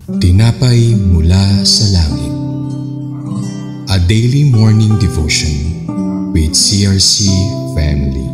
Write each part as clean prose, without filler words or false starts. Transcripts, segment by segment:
Tinapay mula sa langit. A daily morning devotion with CRC family.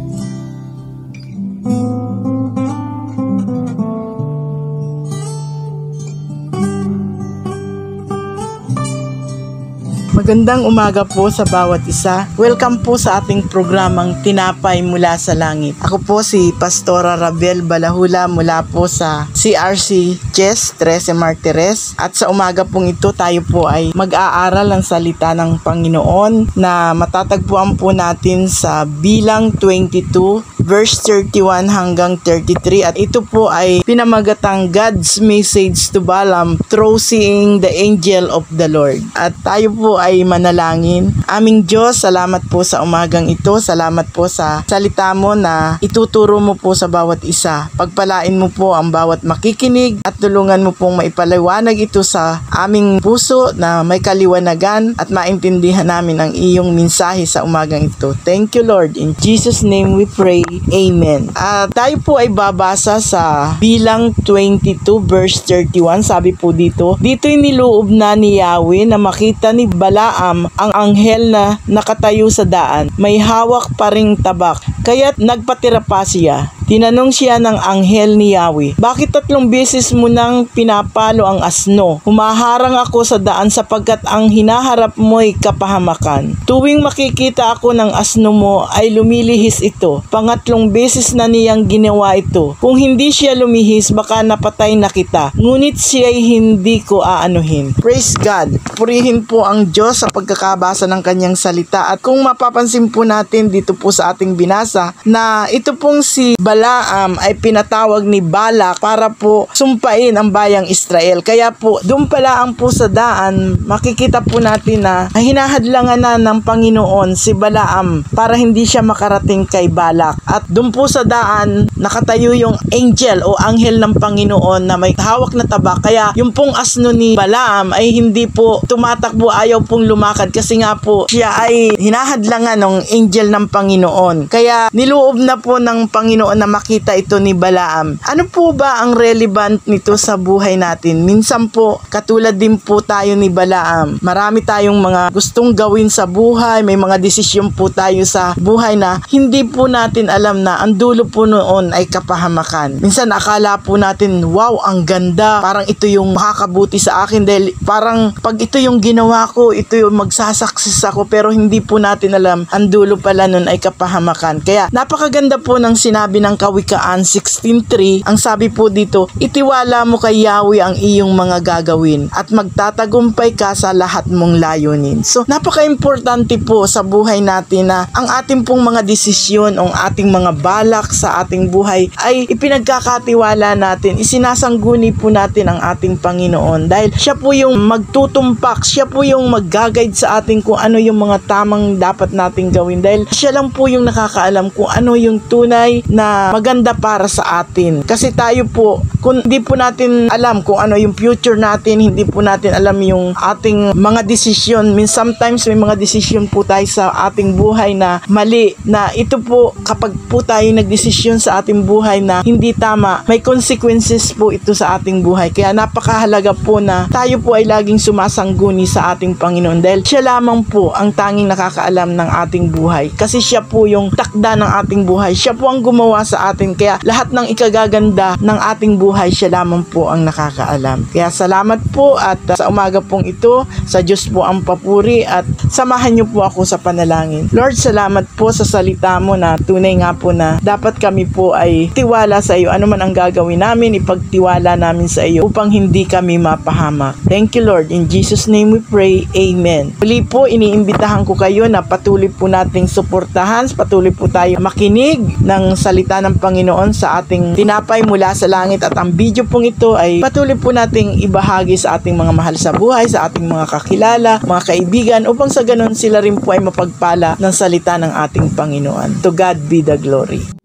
Magandang umaga po sa bawat isa. Welcome po sa ating programang Tinapay mula sa Langit. Ako po si Pastora Rabel Balahula mula po sa CRC Chess 13 Martires. At sa umaga pong ito tayo po ay mag-aaral ang salita ng Panginoon na matatagpuan po natin sa Bilang 22 verse 31 hanggang 33. At ito po ay pinamagatang God's message to Balaam through seeing the angel of the Lord. At tayo po ay manalangin. Aming Diyos, salamat po sa umagang ito. Salamat po sa salita mo na ituturo mo po sa bawat isa. Pagpalain mo po ang bawat makikinig at tulungan mo pong maipaliwanag ito sa aming puso na may kaliwanagan at maintindihan namin ang iyong mensahe sa umagang ito. Thank you, Lord. In Jesus' name we pray. Amen. Tayo po ay babasa sa Bilang 22 verse 31. Sabi po dito'y niloob na ni Yahweh na makita ni Balaam ang anghel na nakatayo sa daan. May hawak pa ring tabak. Kaya't nagpatira pa siya. Tinanong siya ng anghel ni Yahweh, bakit 3 beses mo nang pinapalo ang asno? Humaharang ako sa daan sapagkat ang hinaharap mo'y kapahamakan. Tuwing makikita ako ng asno mo ay lumilihis ito. 3 beses na niyang ginawa ito. Kung hindi siya lumihis, baka napatay na kita. Ngunit siya'y hindi ko aanuhin. Praise God. Purihin po ang Diyos sa pagkakabasa ng kanyang salita. At kung mapapansin po natin dito po sa ating binasa na ito pong si Balaam ay pinatawag ni Balak para po sumpain ang bayang Israel. Kaya po, doon pala ang po sa daan, makikita po natin na hinahadlangan na ng Panginoon si Balaam para hindi siya makarating kay Balak. At doon po sa daan, nakatayo yung angel o anghel ng Panginoon na may hawak na tabak. Kaya yung pong asno ni Balaam ay hindi po tumatakbo, ayaw pong lumakad kasi nga po siya ay hinahadlangan ng angel ng Panginoon. Kaya niloob na po ng Panginoon na makita ito ni Balaam. Ano po ba ang relevant nito sa buhay natin? Minsan po, katulad din po tayo ni Balaam. Marami tayong mga gustong gawin sa buhay, may mga desisyon po tayo sa buhay na hindi po natin alam na ang dulo po noon ay kapahamakan. Minsan akala po natin, wow, ang ganda, parang ito yung makakabuti sa akin dahil parang pag ito yung ginawa ko, ito yung magsasakses ako, pero hindi po natin alam, ang dulo pala noon ay kapahamakan. Kaya napakaganda po ng sinabi ng Kawikaan 16:3, ang sabi po dito, itiwala mo kay Yahweh ang iyong mga gagawin at magtatagumpay ka sa lahat mong layunin. So, napaka-importante po sa buhay natin na ang ating pong mga desisyon, ang ating mga balak sa ating buhay ay ipinagkakatiwala natin, isinasangguni po natin ang ating Panginoon dahil siya po yung magtutumpak, siya po yung mag-guide sa atin kung ano yung mga tamang dapat nating gawin dahil siya lang po yung nakakaalam kung ano yung tunay na maganda para sa atin. Kasi tayo po, kung hindi po natin alam kung ano yung future natin, hindi po natin alam yung ating mga desisyon. Sometimes may mga desisyon po tayo sa ating buhay na mali, na ito po kapag po tayo nagdesisyon sa ating buhay na hindi tama, may consequences po ito sa ating buhay. Kaya napakahalaga po na tayo po ay laging sumasangguni sa ating Panginoon dahil siya lamang po ang tanging nakakaalam ng ating buhay. Kasi siya po yung takda ng ating buhay. Siya po ang gumawa sa atin. Kaya lahat ng ikagaganda ng ating buhay, siya lamang po ang nakakaalam. Kaya salamat po at sa umaga pong ito, sa Diyos po ang papuri at samahan niyo po ako sa panalangin. Lord, salamat po sa salita mo na tunay nga po na dapat kami po ay tiwala sa iyo. Ano man ang gagawin namin, ipagtiwala namin sa iyo upang hindi kami mapahamak. Thank you, Lord. In Jesus' name we pray. Amen. Muli po, iniimbitahan ko kayo na patuloy po nating suportahan, patuloy po tayo makinig ng salita ng Panginoon sa ating Tinapay mula sa Langit at ang video pong ito ay patuloy po nating ibahagi sa ating mga mahal sa buhay, sa ating mga kakilala, mga kaibigan upang sa ganun sila rin po ay mapagpala ng salita ng ating Panginoon. To God be the glory.